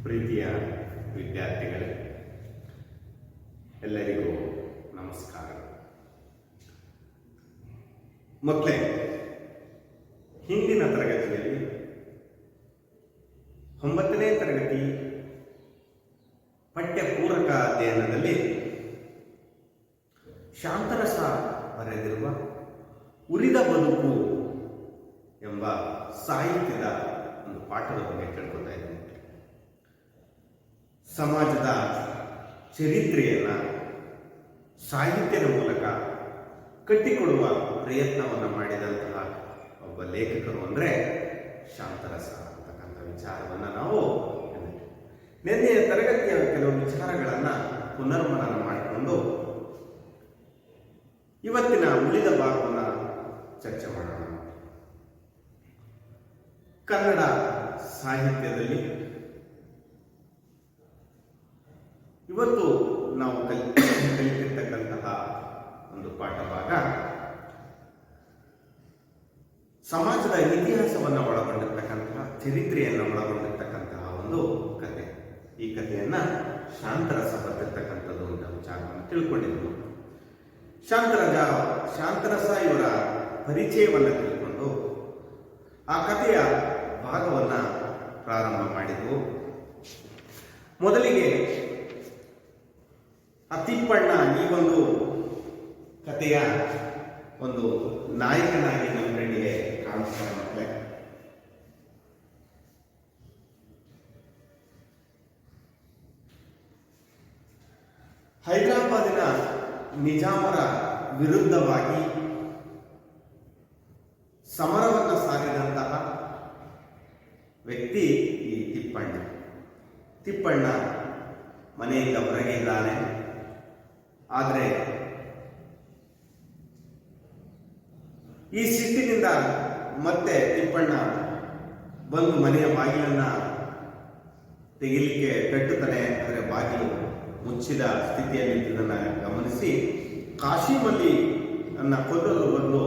ಪ್ರೀತಿಯ ವಿದ್ಯಾರ್ಥಿಗಳೇ, ಎಲ್ಲರಿಗೂ ನಮಸ್ಕಾರ. ಮಕ್ಕಳೇ, ಹಿಂದಿನ ತರಗತಿಯಲ್ಲಿ 9ನೇ ತರಗತಿ ಪಠ್ಯಪೂರಕ ಅಧ್ಯಯನದಲ್ಲಿ ಶಾಂತರಸ ಬರೆದಿರುವ ಉರಿದ ಬದುಕು ಎಂಬ ಸಾಹಿತ್ಯದ ಒಂದು ಪಾಠದ ಬಗ್ಗೆ ತಿಳ್ಕೊತಾ ಇದ್ದೀನಿ. ಸಮಾಜದ ಚರಿತ್ರೆಯನ್ನು ಸಾಹಿತ್ಯದ ಮೂಲಕ ಕಟ್ಟಿಕೊಡುವ ಪ್ರಯತ್ನವನ್ನು ಮಾಡಿದಂತಹ ಒಬ್ಬ ಲೇಖಕರು ಅಂದರೆ ಶಾಂತರಸ ಅಂತಕ್ಕಂಥ ವಿಚಾರವನ್ನು ನಾವು ನಿನ್ನೆಯ ತರಗತಿಯ ಕೆಲವು ವಿಚಾರಗಳನ್ನು ಪುನರ್ಮನನ ಮಾಡಿಕೊಂಡು ಇವತ್ತಿನ ಉಳಿದ ಭಾಗವನ್ನು ಚರ್ಚೆ ಮಾಡೋಣ. ಕನ್ನಡ ಸಾಹಿತ್ಯದಲ್ಲಿ ಇವತ್ತು ನಾವು ಕಲಿತಿರ್ತಕ್ಕಂತಹ ಒಂದು ಪಾಠ ಭಾಗ ಸಮಾಜದ ಇತಿಹಾಸವನ್ನು ಒಳಗೊಂಡಿರ್ತಕ್ಕಂತಹ, ಚರಿತ್ರೆಯನ್ನು ಒಳಗೊಂಡಿರ್ತಕ್ಕಂತಹ ಒಂದು ಕಥೆ. ಈ ಕಥೆಯನ್ನ ಶಾಂತರಸ ಬರೆದಿರ್ತಕ್ಕಂಥದ್ದು ಅಂತ ವಿಚಾರವನ್ನು ತಿಳ್ಕೊಂಡಿದ್ದು. ಶಾಂತರಸ ಇವರ ಪರಿಚಯವನ್ನು ತಿಳ್ಕೊಂಡು ಆ ಕಥೆಯ ಭಾಗವನ್ನು ಪ್ರಾರಂಭ ಮಾಡಿದ್ವು. ಮೊದಲಿಗೆ ತಿಪ್ಪಣ್ಣ ಈ ಒಂದು ಕಥೆಯ ಒಂದು ನಾಯಕನಾಗಿ ನಮ್ಮ ಕಣ್ಣಿಗೆ ಕಾಣಿಸ್ತಾರೆ. ಮಕ್ಕಳೇ, ಹೈದರಾಬಾದಿನ ನಿಜಾಮರ ವಿರುದ್ಧವಾಗಿ ಸಮರವನ್ನು ಸಾರಿದಂತಹ ವ್ಯಕ್ತಿ ಈ ತಿಪ್ಪಣ್ಣ ಮನೆಯಿಂದ ಹೊರಗೆ ಇದ್ದಾನೆ. ಆದರೆ ಈ ಸಿಟ್ಟಿನಿಂದ ಮತ್ತೆ ತಿಪ್ಪಣ್ಣ ಬಂದು ಮನೆಯ ಬಾಗಿಲನ್ನ ತೆಗಿಲಿಕ್ಕೆ ಕಟ್ಟುತ್ತಾನೆ. ಅಂದರೆ ಬಾಗಿಲು ಮುಚ್ಚಿದ ಸ್ಥಿತಿಯಲ್ಲಿದ್ದದನ್ನು ಗಮನಿಸಿ ಕಾಶಿಮಲ್ಲಿ ಅನ್ನ ಕೊಲ್ಲಲು ಬಂದು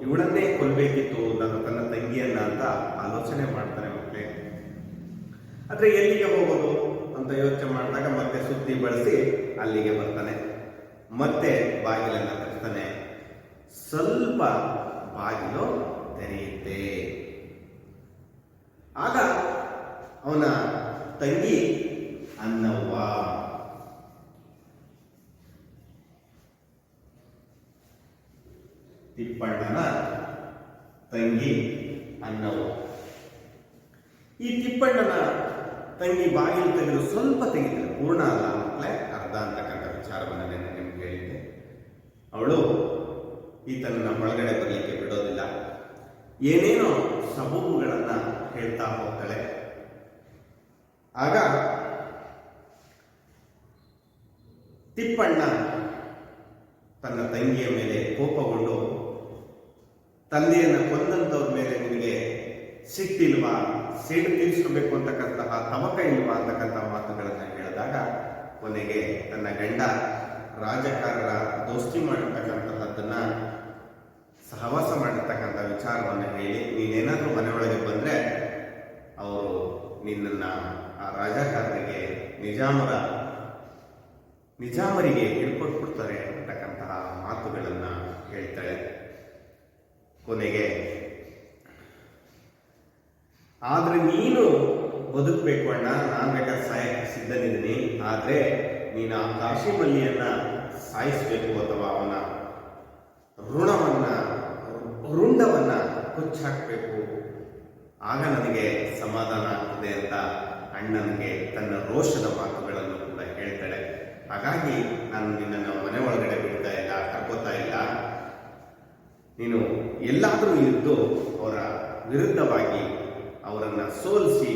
ಇವಳನ್ನೇ ಕೊಲ್ಲಬೇಕಿತ್ತು ತನ್ನ ತಂಗಿಯನ್ನ ಅಂತ ಆಲೋಚನೆ ಮಾಡ್ತಾನೆ. ಮಕ್ಕಳೇ, ಆದರೆ ಎಲ್ಲಿಗೆ ಹೋಗೋದು ಅಂತ ಯೋಚನೆ ಮಾಡಿದಾಗ ಮತ್ತೆ ಸುದ್ದಿ ಬಳಸಿ ಅಲ್ಲಿಗೆ ಬರ್ತಾನೆ. ಮತ್ತೆ ಬಾಗಿಲನ್ನು ತರ್ತಾನೆ. ಸ್ವಲ್ಪ ಬಾಗಿಲು ತೆರೆಯುತ್ತೆ. ಆಗ ಅವನ ತಂಗಿ ಅನ್ನವ್ವ ತಿಪ್ಪಣ್ಣನ ತಂಗಿ ಅನ್ನವ್ವ. ಈ ತಿಪ್ಪಣ್ಣನ ತಂಗಿ ಬಾಗಿಲು ತೆಗೆದು ಸ್ವಲ್ಪ ತೆಗಿತಾರೆ, ಪೂರ್ಣ ಅಲ್ಲ ಮಕ್ಕಳೇ, ಅರ್ಧ ಅಂತಕ್ಕಂಥ ವಿಚಾರವನ್ನು ನಿಮ್ಗೆ ಹೇಳಿದ್ದೆ. ಅವಳು ಈತನನ್ನ ಒಳಗಡೆ ಬರಲಿಕ್ಕೆ ಬಿಡೋದಿಲ್ಲ. ಏನೇನೋ ಸಬೂಬುಗಳನ್ನು ಹೇಳ್ತಾ ಹೋಗ್ತಾಳೆ. ಆಗ ತಿಪ್ಪಣ್ಣ ತನ್ನ ತಂಗಿಯ ಮೇಲೆ ಕೋಪಗೊಂಡು, ತಂದೆಯನ್ನು ಕೊಂದಂಥವ್ರ ಮೇಲೆ ನಿನಗೆ ಸಿಟ್ಟಿಲ್ವಾ, ಸೇಡು ತೀರಿಸಬೇಕು ಅಂತಕ್ಕಂತಹ ತವಕ ಇಲ್ವಾ ಅಂತಕ್ಕಂಥ ಮಾತುಗಳನ್ನು ಹೇಳಿದಾಗ ಕೊನೆಗೆ ತನ್ನ ಗಂಡ ರಾಜಕಾರರ ದೋಸ್ತಿ ಮಾಡಿರ್ತಕ್ಕಂತಹದ್ದನ್ನ, ಸಹವಾಸ ಮಾಡಿರ್ತಕ್ಕಂಥ ವಿಚಾರವನ್ನು ಹೇಳಿ, ನೀನೇನಾದರೂ ಮನೆಯೊಳಗೆ ಬಂದರೆ ಅವರು ನಿನ್ನನ್ನು ಆ ರಾಜಕಾರರಿಗೆ ನಿಜಾಮರಿಗೆ ಹಿಡ್ಕೊಟ್ಬಿಡ್ತಾರೆ ಅಂತಕ್ಕಂತಹ ಮಾತುಗಳನ್ನು ಹೇಳ್ತಾಳೆ. ಕೊನೆಗೆ ಆದರೆ ನೀನು ಬದುಕಬೇಕು ಅಣ್ಣ, ನಾನು ಬೇಕಾದ್ರೆ ಸಾಯಕ್ಕೆ ಸಿದ್ಧನಿದ್ದೀನಿ, ಆದರೆ ನೀನು ಆ ಕಾಶಿಮಲ್ಲಿಯನ್ನ ಸಾಯಿಸಬೇಕು ಅಥವಾ ಅವನ ರುಂಡವನ್ನು ಕೊಚ್ಚಾಕಬೇಕು, ಆಗ ನನಗೆ ಸಮಾಧಾನ ಆಗ್ತದೆ ಅಂತ ಅಣ್ಣನಿಗೆ ತನ್ನ ರೋಷದ ಮಾತುಗಳನ್ನು ಕೂಡ ಹೇಳ್ತಾಳೆ. ಹಾಗಾಗಿ ನಾನು ನಿನ್ನನ್ನು ಮನೆ ಒಳಗಡೆ ಬಿಡ್ತಾ ಇಲ್ಲ, ಕರ್ಕೋತಾ ಇಲ್ಲ, ನೀನು ಎಲ್ಲಾದರೂ ಇದ್ದು ಅವರ ವಿರುದ್ಧವಾಗಿ ಅವರನ್ನು ಸೋಲಿಸಿ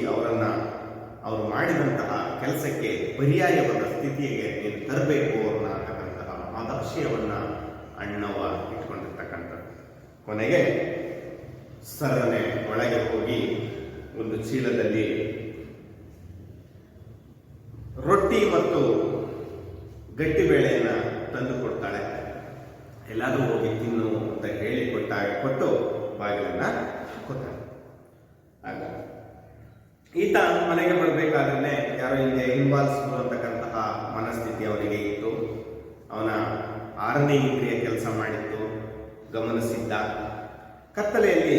ಅವರು ಮಾಡಿದಂತಹ ಕೆಲಸಕ್ಕೆ ಪರ್ಯಾಯವಾದ ಸ್ಥಿತಿಗೆ ನೀನು ತರಬೇಕು ಅವ್ರನ್ನ ಅಂತಕ್ಕಂತಹ ಆದರ್ಶವನ್ನು ಅಣ್ಣವ್ವ ಇಟ್ಕೊಂಡಿರ್ತಕ್ಕಂಥದ್ದು. ಕೊನೆಗೆ ಸರನೆ ಒಳಗೆ ಹೋಗಿ ಒಂದು ಚೀಲದಲ್ಲಿ ರೊಟ್ಟಿ ಮತ್ತು ಗಟ್ಟಿಬೇಳೆಯನ್ನು ತಂದು ಕೊಡ್ತಾಳೆ. ಎಲ್ಲಾದರೂ ಹೋಗಿ ತಿನ್ನು ಅಂತ ಕೊಟ್ಟು ಬಾಗಿಲನ್ನು ಹಾಕೋತಾಳೆ. ಆಗ ಈತ ಮನೆಗೆ ಬರಬೇಕಾದ್ರೆ ಯಾರೋ ಹಿಂದೆ ಹಿಂಬಾಲಿಸಿದ್ರು ಅಂತಕ್ಕಂತಹ ಮನಸ್ಥಿತಿ ಅವನಿಗೆ ಇತ್ತು. ಅವನ 6ನೇ ಇಂದ್ರಿಯ ಕೆಲಸ ಮಾಡಿತ್ತು, ಗಮನಿಸಿದ್ದ. ಕತ್ತಲೆಯಲ್ಲಿ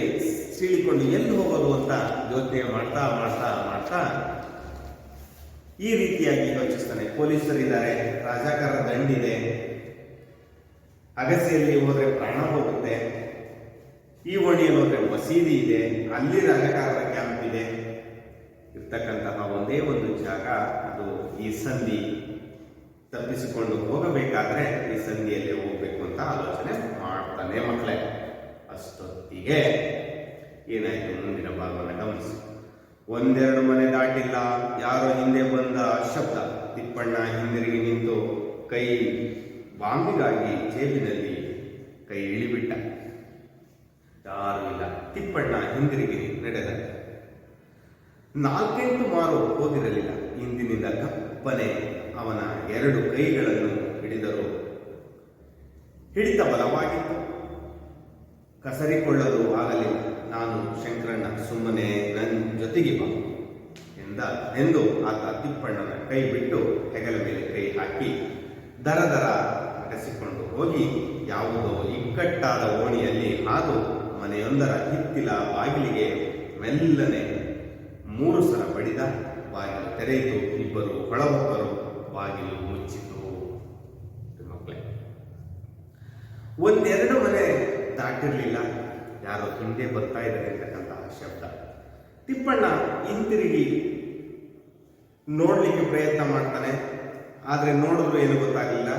ಸೀಳಿಕೊಂಡು ಎಲ್ಲಿ ಹೋಗೋದು ಅಂತ ಯೋಚನೆ ಮಾಡ್ತಾ ಮಾಡ್ತಾ ಮಾಡ್ತಾ ಈ ರೀತಿಯಾಗಿ ಯೋಚಿಸ್ತಾನೆ. ಪೊಲೀಸರಿದ್ದಾರೆ, ರಾಜಾಕಾರ ದಂಡಿದೆ, ಅಗಸೆಯಲ್ಲಿ ಹೋದ್ರೆ ಪ್ರಾಣ ಹೋಗುತ್ತೆ, ಈ ಓಣಿಯಲ್ಲಿ ಹೋದ್ರೆ ಮಸೀದಿ ಇದೆ, ಅಲ್ಲಿ ರಾಜಕಾರರ ಕ್ಯಾಂಪ್ ಇದೆ, ಇರ್ತಕ್ಕಂತಹ ಒಂದೇ ಒಂದು ಜಾಗ ಅದು ಈ ಸಂಧಿ. ತಪ್ಪಿಸಿಕೊಂಡು ಹೋಗಬೇಕಾದ್ರೆ ಈ ಸಂಧಿಯಲ್ಲಿ ಹೋಗ್ಬೇಕು ಅಂತ ಆಲೋಚನೆ ಮಾಡ್ತಾನೆ ಮಕ್ಕಳೇ. ಅಷ್ಟೊತ್ತಿಗೆ ಏನಾಯ್ತು ಮುಂದಿನ ಭಾಗವನ್ನು ಗಮನಿಸಿ. ಒಂದೆರಡು ಮನೆ ದಾಟಿಲ್ಲ, ಯಾರೋ ಹಿಂದೆ ಬಂದ ಶಬ್ದ. ತಿಪ್ಪಣ್ಣ ಹಿಂದಿರುಗಿ ನಿಂತು ಕೈ ಬಾಂಬಿಗಾಗಿ ಜೇಬಿನಲ್ಲಿ ಕೈ ಇಳಿಬಿಟ್ಟ. ಯಾರೂ ಇಲ್ಲ. ತಿಪ್ಪಣ್ಣ ಹಿಂದಿರುಗಿ ನಡೆದ. 4-8 ಮಾರು ಹೋಗಿರಲಿಲ್ಲ. ಹಿಂದಿನಿಂದ ಕಪ್ಪನೆ ಅವನ 2 ಕೈಗಳನ್ನು ಹಿಡಿದರು. ಹಿಡಿತ ಬಲವಾಗಿತ್ತು, ಕಸರಿಕೊಳ್ಳಲು ಆಗಲಿಲ್ಲ. ನಾನು ಶಂಕರಣ್ಣ, ಸುಮ್ಮನೆ ನನ್ನ ಜೊತೆಗೆ ಬಾ ಎಂದು ಆತ ತಿಪ್ಪಣ್ಣನ ಕೈ ಬಿಟ್ಟು ಹೆಗಲ ಮೇಲೆ ಕೈ ಹಾಕಿ ದರ ದರ ನಡೆಸಿಕೊಂಡು ಹೋಗಿ ಯಾವುದೋ ಇಕ್ಕಟ್ಟಾದ ಓಣಿಯಲ್ಲಿ ಹಾದು ಮನೆಯೊಂದರ ಹಿತ್ತಿಲ ಬಾಗಿಲಿಗೆ ಮೆಲ್ಲನೆ 3 ಸಲ ಬಡಿದ. ಬಾಗಿಲು ತೆರೆಯಿತು. ಇಬ್ಬರು ಒಳಹೊಕ್ಕರು. ಬಾಗಿಲು ಮುಚ್ಚಿತು. ಮಕ್ಕಳೇ, 1-2 ಮನೆ ದಾಟಿರಲಿಲ್ಲ, ಯಾರೋ ಹಿಂದೆ ಬರ್ತಾ ಇದ್ದಾರೆ ಅಂತಕ್ಕಂತಹ ಶಬ್ದ. ತಿಪ್ಪಣ್ಣ ಹಿಂತಿರುಗಿ ನೋಡ್ಲಿಕ್ಕೆ ಪ್ರಯತ್ನ ಮಾಡ್ತಾನೆ. ಆದ್ರೆ ನೋಡಿದ್ರು ಏನು ಗೊತ್ತಾಗಲಿಲ್ಲ.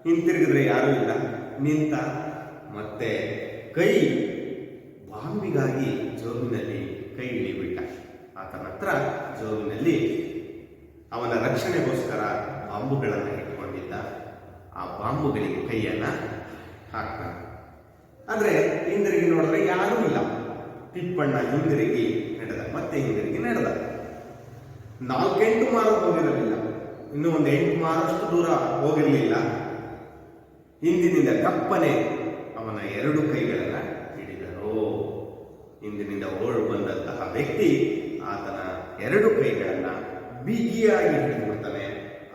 ಹಿಂತಿರುಗಿದ್ರೆ ಯಾರೂ ಇಲ್ಲ. ನಿಂತ. ಮತ್ತೆ ಕೈ ಬಾಂಬಿಗಾಗಿ ಜೋಬಿನಲ್ಲಿ ಕೈ ಇಳಿಬಿಟ್ಟ. ಆತನ ಹತ್ರ ಜೋಬಿನಲ್ಲಿ ಅವನ ರಕ್ಷಣೆಗೋಸ್ಕರ ಬಾಂಬುಗಳನ್ನು ಇಟ್ಕೊಂಡಿದ್ದ. ಆ ಬಾಂಬುಗಳಿಗೆ ಕೈಯನ್ನ ಹಾಕ್ತಾನೆ. ಆದ್ರೆ ಹಿಂದಿರುಗಿ ನೋಡಿದ್ರೆ ಯಾರೂ ಇಲ್ಲ. ತಿಪ್ಪಣ್ಣ ಹಿಂದಿರುಗಿ ನಡೆದ. ಮತ್ತೆ ಹಿಂದಿರುಗಿ ನಡೆದ. 4-8 ಮಾರು ಹೋಗಿರಲಿಲ್ಲ. ಇನ್ನು ಒಂದು 8 ಮಾರಷ್ಟು ದೂರ ಹೋಗಿರಲಿಲ್ಲ. ಹಿಂದಿನಿಂದ ಕಪ್ಪನೆ ಅವನ 2 ಕೈಗಳನ್ನ ಹಿಡಿದರು. ಹಿಂದಿನಿಂದ ಓಡು ಬಂದಂತಹ ವ್ಯಕ್ತಿ ಆತನ 2 ಕೈಗಳನ್ನ ಬಿಗಿಯಾಗಿ ಹಿಡಿದುಬಿಡ್ತಾನೆ.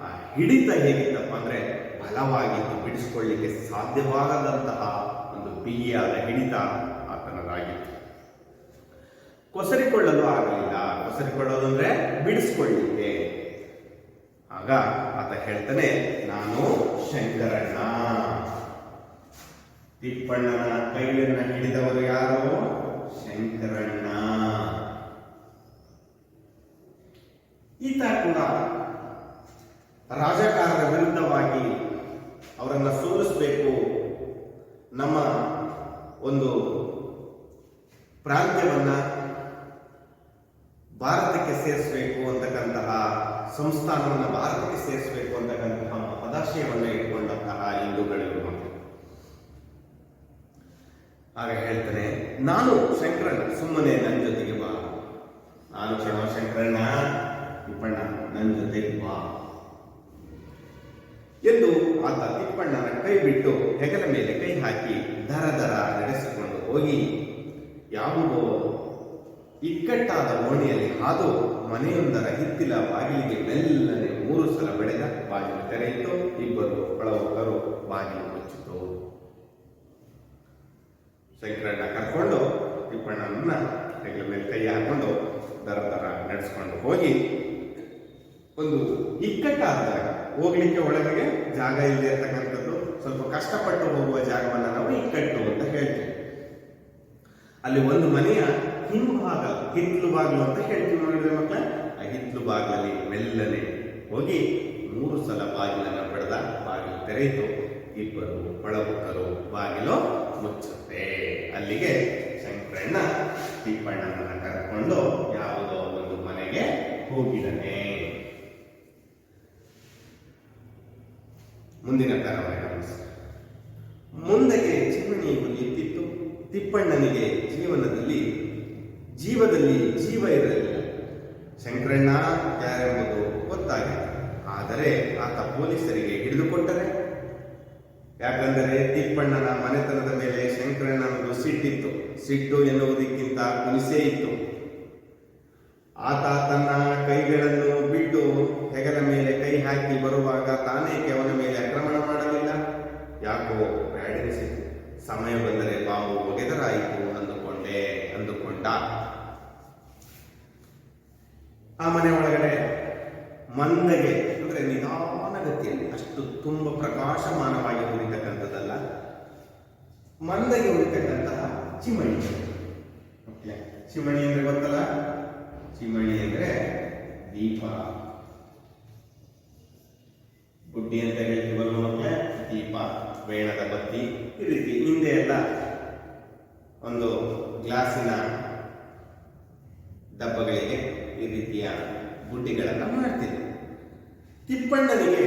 ಆ ಹಿಡಿತ ಹೇಗಿತ್ತಪ್ಪ ಅಂದ್ರೆ ಬಲವಾಗಿತ್ತು, ಬಿಡಿಸಿಕೊಳ್ಳಿಕ್ಕೆ ಸಾಧ್ಯವಾಗದಂತಹ ಒಂದು ಬಿಗಿಯಾದ ಹಿಡಿತ ಆತನದಾಗಿತ್ತು. ಕೊಸರಿಕೊಳ್ಳಲು ಆಗಲಿಲ್ಲ. ಕೊಸರಿಕೊಳ್ಳೋದು ಅಂದ್ರೆ ಬಿಡಿಸ್ಕೊಳ್ಳಿಕ್ಕೆ. ಆಗ ಆತ ಹೇಳ್ತಾನೆ, ನಾನು ಶಂಕರಣ್ಣ. ತಿಪ್ಪಣ್ಣನ ಕೈಯನ್ನ ಹಿಡಿದವರು ಯಾರು? ಶಂಕರಣ್ಣ. ಈತ ಕೂಡ ರಾಜಕಾರರ ವಿರುದ್ಧವಾಗಿ ಅವರನ್ನ ಸೋಲಿಸಬೇಕು, ನಮ್ಮ ಒಂದು ಪ್ರಾಂತ್ಯವನ್ನ ಭಾರತಕ್ಕೆ ಸೇರಿಸಬೇಕು ಅಂತಕ್ಕಂತಹ, ಸಂಸ್ಥಾನವನ್ನು ಭಾರತಕ್ಕೆ ಸೇರಿಸಬೇಕು ಅಂತಕ್ಕಂತಹ ಮಹದಾಶಯವನ್ನು ಇಟ್ಕೊಂಡಂತಹ ಹಿಂದೂಗಳಿರು ಮಕ್ಕಳು. ಆಗ ಹೇಳ್ತಾನೆ, ನಾನು ಶಂಕರಣ್ಣ, ಸುಮ್ಮನೆ ನನ್ನ ಜೊತೆಗೆ ಬಾ. ನಾನು ಕಣೋ ಶಂಕರಣ್ಣ, ತಿಪ್ಪಣ್ಣ ನನ್ನ ಜೊತೆಗೆ ಬಾ ಎಂದು ಆತ ತಿಪ್ಪಣ್ಣನ ಕೈ ಬಿಟ್ಟು ಹೆಗಲ ಮೇಲೆ ಕೈ ಹಾಕಿ ದರ ದರ ನಡೆಸಿಕೊಂಡು ಹೋಗಿ ಯಾವುದೋ ಇಕ್ಕಟ್ಟಾದ ಓಣಿಯಲ್ಲಿ ಹಾದು ಮನೆಯೊಂದರ ಹಿತ್ತಿಲ ಬಾಗಿಲಿಗೆ ಮೆಲ್ಲನೆ 3 ಸಲ ಬಡಿದ. ಬಾಗಿಲು ತೆರೆಯಿತು. ಇಬ್ಬರು ಒಳಹೊಕ್ಕರು. ಬಾಗಿಲು ಮುಚ್ಚಿತು. ಶಂಕರಣ್ಣ ಕರ್ಕೊಂಡು ತಿಪ್ಪಣ್ಣನ ಹೆಗಲ ಮೇಲೆ ಕೈ ಹಾಕೊಂಡು ದರ ದರ ನಡೆಸ್ಕೊಂಡು ಹೋಗಿ ಒಂದು ಇಕ್ಕಟ್ಟಾದ ಜಾಗ, ಹೋಗ್ಲಿಕ್ಕೆ ಒಳಗೆ ಜಾಗ ಇಲ್ಲದೆ ಇರ್ತಕ್ಕಂಥದ್ದು, ಸ್ವಲ್ಪ ಕಷ್ಟಪಟ್ಟು ಹೋಗುವ ಜಾಗವನ್ನು ನಾವು ಇಕ್ಕಟ್ಟು ಅಂತ ಹೇಳ್ತೀವಿ. ಅಲ್ಲಿ ಒಂದು ಮನೆಯ ಹಿಂಭಾಗ, ಹಿತ್ಲು ಬಾಗಿಲು ಅಂತ ಹೇಳ್ತೀವಿ ನೋಡಿದ್ರೆ ಮಕ್ಕಳ. ಆ ಹಿತ್ಲು ಬಾಗಿಲಲ್ಲಿ ಮೆಲ್ಲನೆ ಹೋಗಿ 3 ಸಲ ಬಾಗಿಲನ್ನು ಬಡಿದ. ಬಾಗಿಲು ತೆರೆಯಿತು. ಇಬ್ಬರು ಒಳಹೊಕ್ಕರು. ಬಾಗಿಲು ಮುಚ್ಚುತ್ತೆ. ಅಲ್ಲಿಗೆ ಶಂಕರಣ್ಣ ತಿಪ್ಪಣ್ಣನನ್ನ ಕರ್ಕೊಂಡು ಯಾವುದೋ ಒಂದು ಮನೆಗೆ ಹೋಗಿದ್ದಾನೆ. ಮುಂದಿನ ಕಾರಣ ಗಮನಿಸಿ. ಮುಂದಕ್ಕೆ ಚಿಮಣಿ ಎತ್ತಿತ್ತು. ತಿಪ್ಪಣ್ಣನಿಗೆ ಜೀವದಲ್ಲಿ ಜೀವ ಇರಲಿಲ್ಲ. ಶಂಕರಣ್ಣ ಯಾರೆಂಬುದು ಗೊತ್ತಾಗಿತ್ತು. ಆದರೆ ಆತ ಪೊಲೀಸರಿಗೆ ಹಿಡಿದುಕೊಟ್ಟರೆ. ಯಾಕಂದರೆ ತಿಪ್ಪಣ್ಣನ ಮನೆತನದ ಮೇಲೆ ಶಂಕರಣ್ಣನದು ಸಿಟ್ಟಿತ್ತು. ಸಿಟ್ಟು ಎನ್ನುವುದಕ್ಕಿಂತ ಹುನಿಸೇ ಇತ್ತು. ಆತ ತನ್ನ ಕೈಗಳನ್ನು ಬಿಟ್ಟು ಹೆಗಲ ಮೇಲೆ ಕೈ ಹಾಕಿ ಬರುವಾಗ ತಾನೇಕೆ ಅವನ ಮೇಲೆ ಆಕ್ರಮಣ ಮಾಡಲಿಲ್ಲ? ಯಾಕೋ ಬ್ಯಾಡೆನಿಸಿತು. ಸಮಯ ಬಂದರೆ ಬಾವು ಒಗೆದರಾಯಿತು ಅಂದುಕೊಂಡ. ಆ ಮನೆ ಒಳಗಡೆ ಮಂದಗೆ ಅಂದ್ರೆ ನಿಧಾನಗತಿಯಲ್ಲಿ, ಅಷ್ಟು ತುಂಬ ಪ್ರಕಾಶಮಾನವಾಗಿ ಉಳಿತಕ್ಕಂಥದ್ದಲ್ಲ, ಮಂದಗೆ ಉಳಿತಕ್ಕಂತಹ ಚಿಮಣಿ. ಚಿಮಣಿ ಅಂದ್ರೆ ಗೊತ್ತಲ್ಲ? ಚಿಮಣಿ ಅಂದ್ರೆ ದೀಪ, ಬುಡ್ಡಿ ಅಂತ ಹೇಳ್ತೀವಲ್ಲ ಮಕ್ಕಳೇ, ದೀಪ, ಬೇಣದ ಬತ್ತಿ, ಈ ರೀತಿ. ಹಿಂದೆ ಎಲ್ಲ ಒಂದು ಗ್ಲಾಸಿನ ಡಬ್ಬಗಳಿಗೆ ಈ ರೀತಿಯ ಬುಡ್ಡಿಗಳನ್ನ ಮಾಡ್ತಿದ್ರು. ತಿಪ್ಪಣ್ಣನಿಗೆ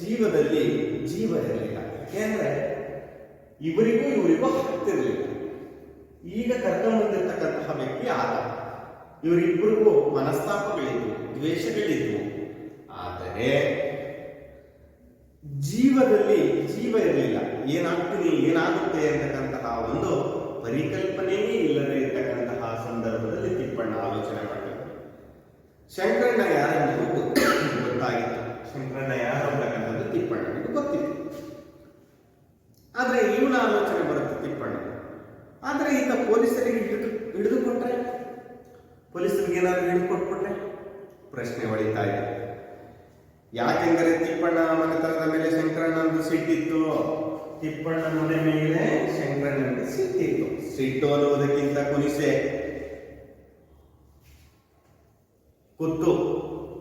ಜೀವದಲ್ಲಿ ಜೀವ ಇರಲಿಲ್ಲ. ಯಾಕೆಂದ್ರೆ ಇವರಿಗೂ ಹತ್ತಿರಲಿಲ್ಲ. ಈಗ ಕರ್ಕೊಂಡ್ಬಂದಿರ್ತಕ್ಕಂತಹ ವ್ಯಕ್ತಿ ಆತ. ಇವರಿಬ್ಬರಿಗೂ ಮನಸ್ತಾಪಗಳಿದ್ವು, ದ್ವೇಷಗಳಿದ್ವು. ಆದರೆ ಜೀವದಲ್ಲಿ ಜೀವ ಇರಲಿಲ್ಲ. ಏನಾಗುತ್ತೆ ಅಂತಕ್ಕಂತಹ ಒಂದು ಪರಿಕಲ್ಪನೆಯೇ ಇಲ್ಲದೆ ಇರ್ತಕ್ಕಂತಹ ಸಂದರ್ಭದಲ್ಲಿ ತಿಪ್ಪಣ್ಣ ಆಲೋಚನೆ ಮಾಡಿದ್ರು. ಶಂಕರಣ್ಣ ಯಾರೆಂದು ಗೊತ್ತಾಗಿತ್ತು. ಶಂಕರಣ್ಣ ಯಾರು ಅಂತಕ್ಕಂಥದ್ದು ತಿಪ್ಪಣ್ಣನಿಗೆ ಗೊತ್ತಿತ್ತು. ಆದ್ರೆ ಇವನ ಆಲೋಚನೆ ಬರುತ್ತೆ ತಿಪ್ಪಣ್ಣ. ಆದ್ರೆ ಈತ ಪೊಲೀಸರಿಗೆ ಹಿಡಿದುಕೊಟ್ರೆ, ಪೊಲೀಸರಿಗೆ ಏನಾದ್ರು ಹಿಡಿದುಕೊಟ್ಬಿಟ್ರೆ ಪ್ರಶ್ನೆ ಹೊಳಿತಾ ಇದೆ. ಯಾಕೆಂದರೆ ತಿಪ್ಪಣ್ಣ ಮನೆತನದ ಮೇಲೆ ಶಂಕರಣ್ಣಂದು ಸಿಟ್ಟಿತ್ತು. ತಿಪ್ಪಣ್ಣ ಮನೆ ಮೇಲೆ ಶಂಕರಣ್ಣನಿಗೆ ಸಿಟ್ಟಿತ್ತು. ಸಿಟ್ಟು ಅನ್ನುವುದಕ್ಕಿಂತ ಕುನಿಸೆ ಕುತ್ತು,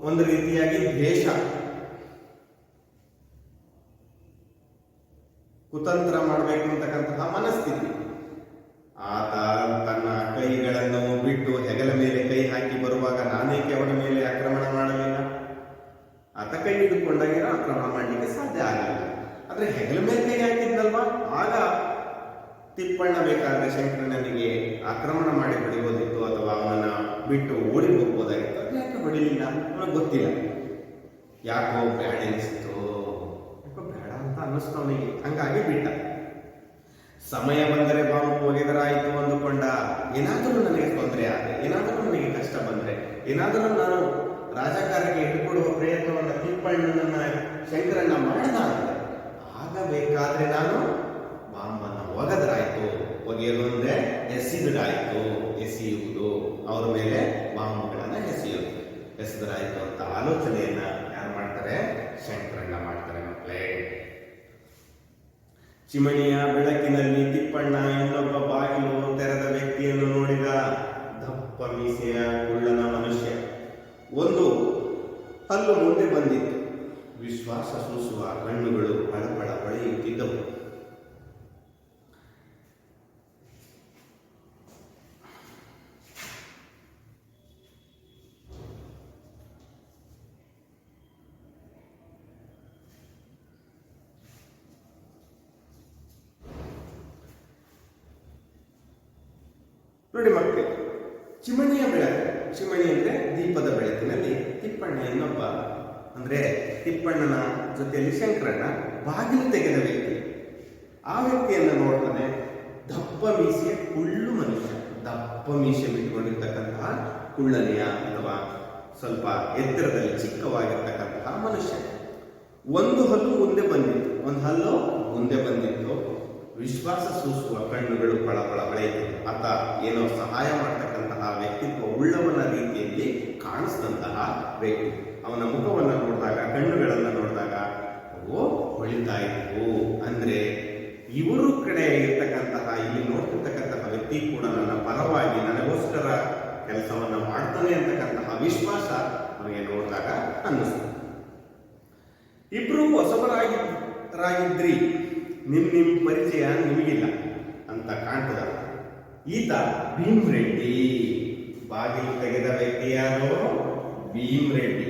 ಒಂದು ರೀತಿಯಾಗಿ ದ್ವೇಷ, ಕುತಂತ್ರ ಮಾಡಬೇಕು ಅಂತಕ್ಕಂತಹ ಮನಸ್ಥಿತಿ. ಆತ ತನ್ನ ಕೈಗಳನ್ನು ಬಿಟ್ಟು ಹೆಗಲ ಮೇಲೆ ಕೈ ಹಾಕಿ ಬರುವಾಗ ನಾನೇಕೆ ಅವನ ಮೇಲೆ ಆಕ್ರಮಣ ಮಾಡಲಿಲ್ಲ? ಆತ ಕೈ ಹಿಡಿದುಕೊಂಡಾಗ ಆಕ್ರಮಣ ಮಾಡಲಿಕ್ಕೆ ಸಾಧ್ಯ ಆಗಲಿಲ್ಲ. ಆದ್ರೆ ಹೆಗಲ ಮೇಲೆ ಕೈ ಹಾಕಿದ್ನಲ್ವಾ, ಆಗ ತಿಪ್ಪಣ್ಣ ಬೇಕಾದ್ರೆ ಶಂಕರಣ್ಣನಿಗೆ ಆಕ್ರಮಣ ಮಾಡಿ ಹೊಡಿಬೋದಿತ್ತು, ಅಥವಾ ಅವನನ್ನ ಬಿಟ್ಟು ಓಡಿ ಹೋಗ್ಬೋದಾಗಿತ್ತು. ಯಾಕೆ ಹೊಡಿಲಿಲ್ಲ ಅವನಿಗೆ ಗೊತ್ತಿಲ್ಲ. ಯಾಕೋ ಬೇಡ ಅನಿಸಿತು, ಯಾಕೋ ಬೇಡ ಅಂತ ಅನ್ನಿಸ್ತು ಅವನಿಗೆ. ಹಂಗಾಗಿ ಬಿಟ್ಟ. ಸಮಯ ಬಂದರೆ ಬಾವು ಒಗೆದರಾಯಿತು ಅಂದುಕೊಂಡ. ಏನಾದರೂ ನನಗೆ ತೊಂದರೆ ಆದ್ರೆ, ಏನಾದರೂ ನನಗೆ ಕಷ್ಟ ಬಂದ್ರೆ, ಏನಾದರೂ ನಾನು ರಾಜಕಾರಕ್ಕೆ ಇಟ್ಟುಕೊಡುವ ಪ್ರಯತ್ನವನ್ನು ತಿಪ್ಪಣ್ಣನನ್ನ ಶಂಕರಣ್ಣ ಮಾಡಿದ ಅಂದ್ರೆ, ಆಗ ಬೇಕಾದ್ರೆ ನಾನು ಬಾಂಬನ್ನು ಒಗೆದರಾಯ್ತು. ಒಗೆಯೋದು ಅಂದ್ರೆ ಎಸೆಯುವುದು, ಅವರ ಮೇಲೆ ಬಾಂಬುಗಳನ್ನ ಎಸೆದರಾಯ್ತು ಅಂತ ಆಲೋಚನೆಯನ್ನ ಯಾರು ಮಾಡ್ತಾರೆ? ಶಂಕರಣ್ಣ ಮಾಡ್ತಾರೆ ಮಕ್ಕಳೇ. ಚಿಮಣಿಯ ಬೆಳಕಿನಲ್ಲಿ ತಿಪ್ಪಣ್ಣ ಇನ್ನೊಬ್ಬ ಬಾಗಿಲು ತೆರೆದ ವ್ಯಕ್ತಿಯನ್ನು ನೋಡಿದ. ದಪ್ಪ ಮೀಸೆಯ ಕುಳ್ಳನ ಮನುಷ್ಯ. ಒಂದು ಹಲ್ಲು ಮುಂದೆ ಬಂದಿತ್ತು. ವಿಶ್ವಾಸ ಸೂಸುವ ಕಣ್ಣುಗಳು ಪಳಪಳ ಹೊಳೆಯುತ್ತಿದ್ದವು. ನೋಡಿ ಮಕ್ಕಳೇ, ಚಿಮಣಿಯ ಬೆಳಕು, ಚಿಮಣಿ ಅಂದ್ರೆ ದೀಪದ ಬೆಳಕಿನಲ್ಲಿ ತಿಪ್ಪಣ್ಣ ಇನ್ನೊಬ್ಬ, ಅಂದ್ರೆ ತಿಪ್ಪಣ್ಣನ ಜೊತೆಯಲ್ಲಿ ಶಂಕರಣ್ಣ ಬಾಗಿಲು ತೆಗೆದ ವ್ಯಕ್ತಿ. ಆ ವ್ಯಕ್ತಿಯನ್ನು ನೋಡ್ತಾನೆ. ದಪ್ಪ ಮೀಸೆಯ ಕುಳ್ಳು ಮನುಷ್ಯ, ದಪ್ಪ ಮೀಸೆ ಬಿಟ್ಟುಕೊಂಡಿರ್ತಕ್ಕಂತಹ ಕುಳ್ಳನೆಯ ಅಥವಾ ಸ್ವಲ್ಪ ಎತ್ತರದಲ್ಲಿ ಚಿಕ್ಕವಾಗಿರ್ತಕ್ಕಂತಹ ಮನುಷ್ಯ. ಒಂದು ಹಲ್ಲು ಮುಂದೆ ಬಂದಿತ್ತು. ವಿಶ್ವಾಸ ಸೂಸುವ ಕಣ್ಣುಗಳು ಪಳಪಳ ಹೊಳೆಯಿತು. ಆತ ಏನೋ ಸಹಾಯ ಮಾಡತಕ್ಕಂತಹ ವ್ಯಕ್ತಿತ್ವ ಉಳ್ಳವನ ರೀತಿಯಲ್ಲಿ ಕಾಣಿಸಿದಂತಹ ವ್ಯಕ್ತಿ. ಅವನ ಮುಖವನ್ನು ನೋಡಿದಾಗ, ಕಣ್ಣುಗಳನ್ನು ನೋಡಿದಾಗ ಅವು ಹೊಳಿತಾ ಇತ್ತು. ಅಂದ್ರೆ ಇವರು ಕಡೆ ಇರ್ತಕ್ಕಂತಹ, ಇಲ್ಲಿ ನೋಡ್ತಿರ್ತಕ್ಕಂತಹ ವ್ಯಕ್ತಿ ಕೂಡ ನನ್ನ ಪರವಾಗಿ ನನಗೋಸ್ಕರ ಕೆಲಸವನ್ನ ಮಾಡ್ತಾನೆ ಅಂತಕ್ಕಂತಹ ವಿಶ್ವಾಸ ಅವನಿಗೆ ನೋಡಿದಾಗ ಅನ್ನಿಸ್ತು. ಇಬ್ರು ಹೊಸಬರಾಗಿದ್ರಿ, ನಿಮ್ ಪರಿಚಯ ನಿಮಗಿಲ್ಲ ಅಂತ ಕಾಣ್ತದ. ಈತ ಭೀಮ್ ರೆಡ್ಡಿ. ಬಾಗಿಲು ತೆಗೆದ ವ್ಯಕ್ತಿ ಯಾರು? ಭೀಮ್ ರೆಡ್ಡಿ.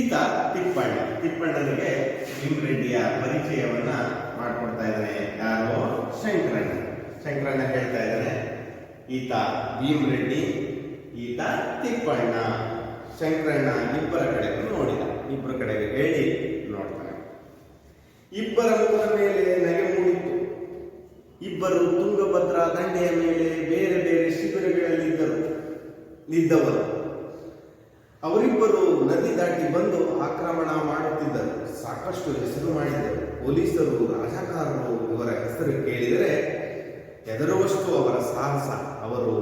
ಈತ ತಿಪ್ಪಣ್ಣನಿಗೆ ಭೀಮ್ ರೆಡ್ಡಿಯ ಪರಿಚಯವನ್ನ ಮಾಡ್ಕೊಡ್ತಾ ಇದ್ದಾನೆ. ಯಾರು? ಶಂಕರಣ್ಣ ಹೇಳ್ತಾ ಇದ್ದಾನೆ, ಈತ ಭೀಮ್ ರೆಡ್ಡಿ, ಈತ ತಿಪ್ಪಣ್ಣ. ಶಂಕರಣ್ಣ ಇಬ್ಬರ ಕಡೆಗೂ ನೋಡಿದ, ಇಬ್ಬರ ಕಡೆಗೆ ಹೇಳಿ ನೋಡ್ತಾನೆ. ಇಬ್ಬರ ಮುಖದ ಮೇಲೆ ನಗೆ ಮೂಡಿತ್ತು. ಇಬ್ಬರು ತುಂಗಭದ್ರಾ ದಂಡೆಯ ಮೇಲೆ ಬೇರೆ ಬೇರೆ ಶಿಬಿರಗಳಲ್ಲಿದ್ದವರು. ಅವರಿಬ್ಬರು ನದಿ ದಾಟಿ ಬಂದು ಆಕ್ರಮಣ ಮಾಡುತ್ತಿದ್ದರು. ಸಾಕಷ್ಟು ಹೆಸರು ಮಾಡಿದರು. ಪೊಲೀಸರು, ರಾಜಕಾರರು ಇವರ ಹೆಸರು ಕೇಳಿದರೆ ಹೆದರುವಷ್ಟು ಅವರ ಸಾಹಸ. ಅವರು